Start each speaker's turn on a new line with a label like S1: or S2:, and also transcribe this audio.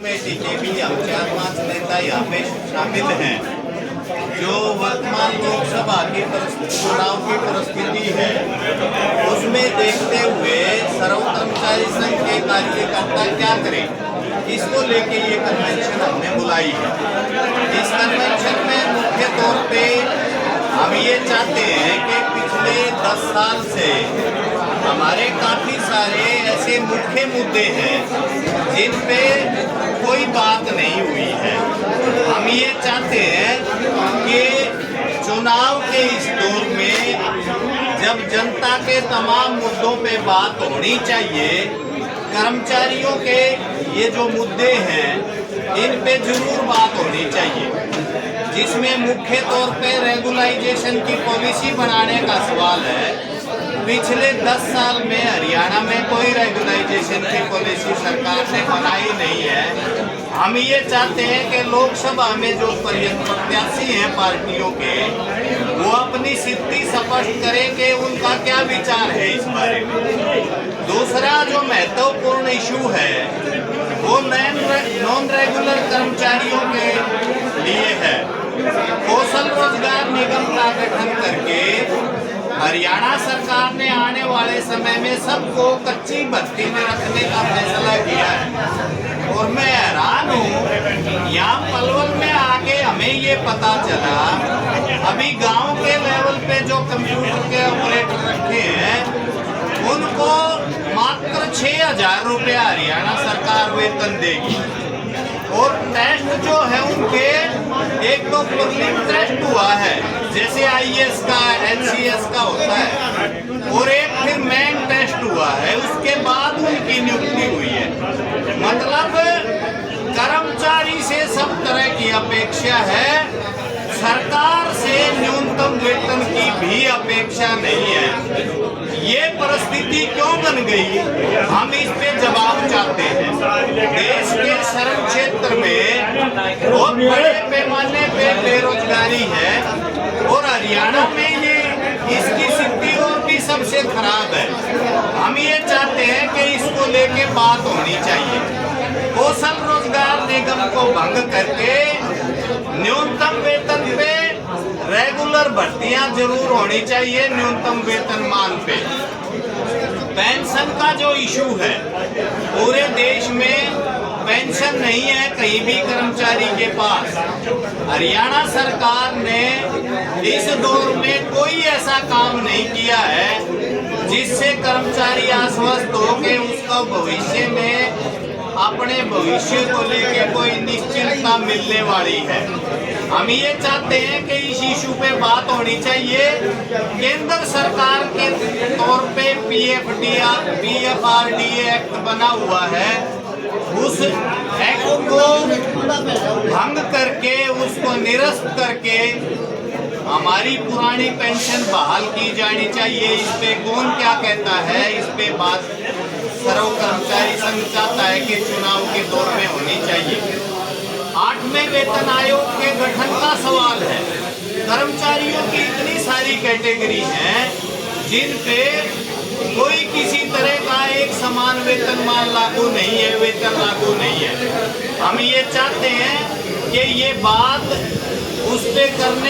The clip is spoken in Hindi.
S1: में टिके भी हम 4-5 नेता यहाँ पे शामिल हैं। जो वर्तमान लोकसभा की चुनाव की परिस्थिति है उसमें देखते हुए सर्व कर्मचारी संघ के कार्यकर्ता क्या करें, इसको लेके ये कन्वेंशन हमने बुलाई है। इस कन्वेंशन में मुख्य तौर पे हम ये चाहते हैं कि पिछले 10 साल से हमारे काफी सारे ऐसे मुख्य मुद्दे हैं जिन पे कोई बात नहीं हुई है। हम ये चाहते हैं कि चुनाव के इस दौर में जब जनता के तमाम मुद्दों पे बात होनी चाहिए, कर्मचारियों के ये जो मुद्दे हैं इन पे जरूर बात होनी चाहिए, जिसमें मुख्य तौर पे रेगुलाइजेशन की पॉलिसी बनाने का सवाल है। पिछले 10 साल में हरियाणा में कोई रेगुलाइजेशन की पॉलिसी सरकार ने बनाई नहीं है। हम ये चाहते हैं कि लोकसभा में जो प्रत्याशी हैं पार्टियों के, वो अपनी स्थिति स्पष्ट करें कि उनका क्या विचार है इस बारे में। दूसरा जो महत्वपूर्ण इशू है वो नॉन रेगुलर कर्मचारियों के लिए है। कौशल रोजगार निगम का गठन करके हरियाणा सरकार ने आने वाले समय में सबको कच्ची भर्ती में रखने का फैसला किया है और मैं हैरान हूँ। यहाँ पलवल में आके हमें ये पता चला, अभी गांव के लेवल पे जो कंप्यूटर के ऑपरेटर रखे हैं उनको मात्र 6,000 रुपया हरियाणा सरकार वेतन देगी और टेस्ट जो है उनके एक तो प्रीलिम टेस्ट हुआ है जैसे IAS का LCS का होता है और एक फिर मेन टेस्ट हुआ है, उसके बाद उनकी नियुक्ति हुई है। मतलब कर्मचारी से सब तरह की अपेक्षा है, सरकार से न्यूनतम वेतन की भी अपेक्षा नहीं है। ये परिस्थिति क्यों बन गई, हम इस पे जवाब चाहते हैं। देश के श्रम क्षेत्र में बहुत बड़े पैमाने पे बेरोजगारी है और हरियाणा में ये इसकी स्थिति और भी सबसे खराब है। हम ये चाहते हैं कि इसको लेके बात होनी चाहिए। कौशल रोजगार निगम को भंग करके न्यूनतम वेतन पे रेगुलर भर्तियां जरूर होनी चाहिए, न्यूनतम वेतनमान पे। पेंशन का जो इशू है, पूरे देश में पेंशन नहीं है कहीं भी कर्मचारी के पास। हरियाणा सरकार ने इस दौर में कोई ऐसा काम नहीं किया है जिससे कर्मचारी आश्वस्त हो के उसका भविष्य में अपने भविष्य को लेके कोई निश्चिंतता मिलने वाली है। हम ये चाहते हैं कि इस इशू पे बात होनी चाहिए। केंद्र सरकार के तौर पे PFRDA एक्ट बना हुआ है, उस एक्ट को भंग करके उसको निरस्त करके हमारी पुरानी पेंशन बहाल की जानी चाहिए। इस पे कौन क्या कहता है, इस पे बात सर्व कर्मचारी संघ चाहता है कि चुनाव के दौर में होनी चाहिए। 8वें वेतन आयोग के गठन का सवाल है। कर्मचारियों की इतनी सारी कैटेगरी हैं जिन पे कोई किसी तरह का एक समान वेतनमान लागू नहीं है, वेतन लागू नहीं है। हम ये चाहते हैं कि ये बात उस पे करने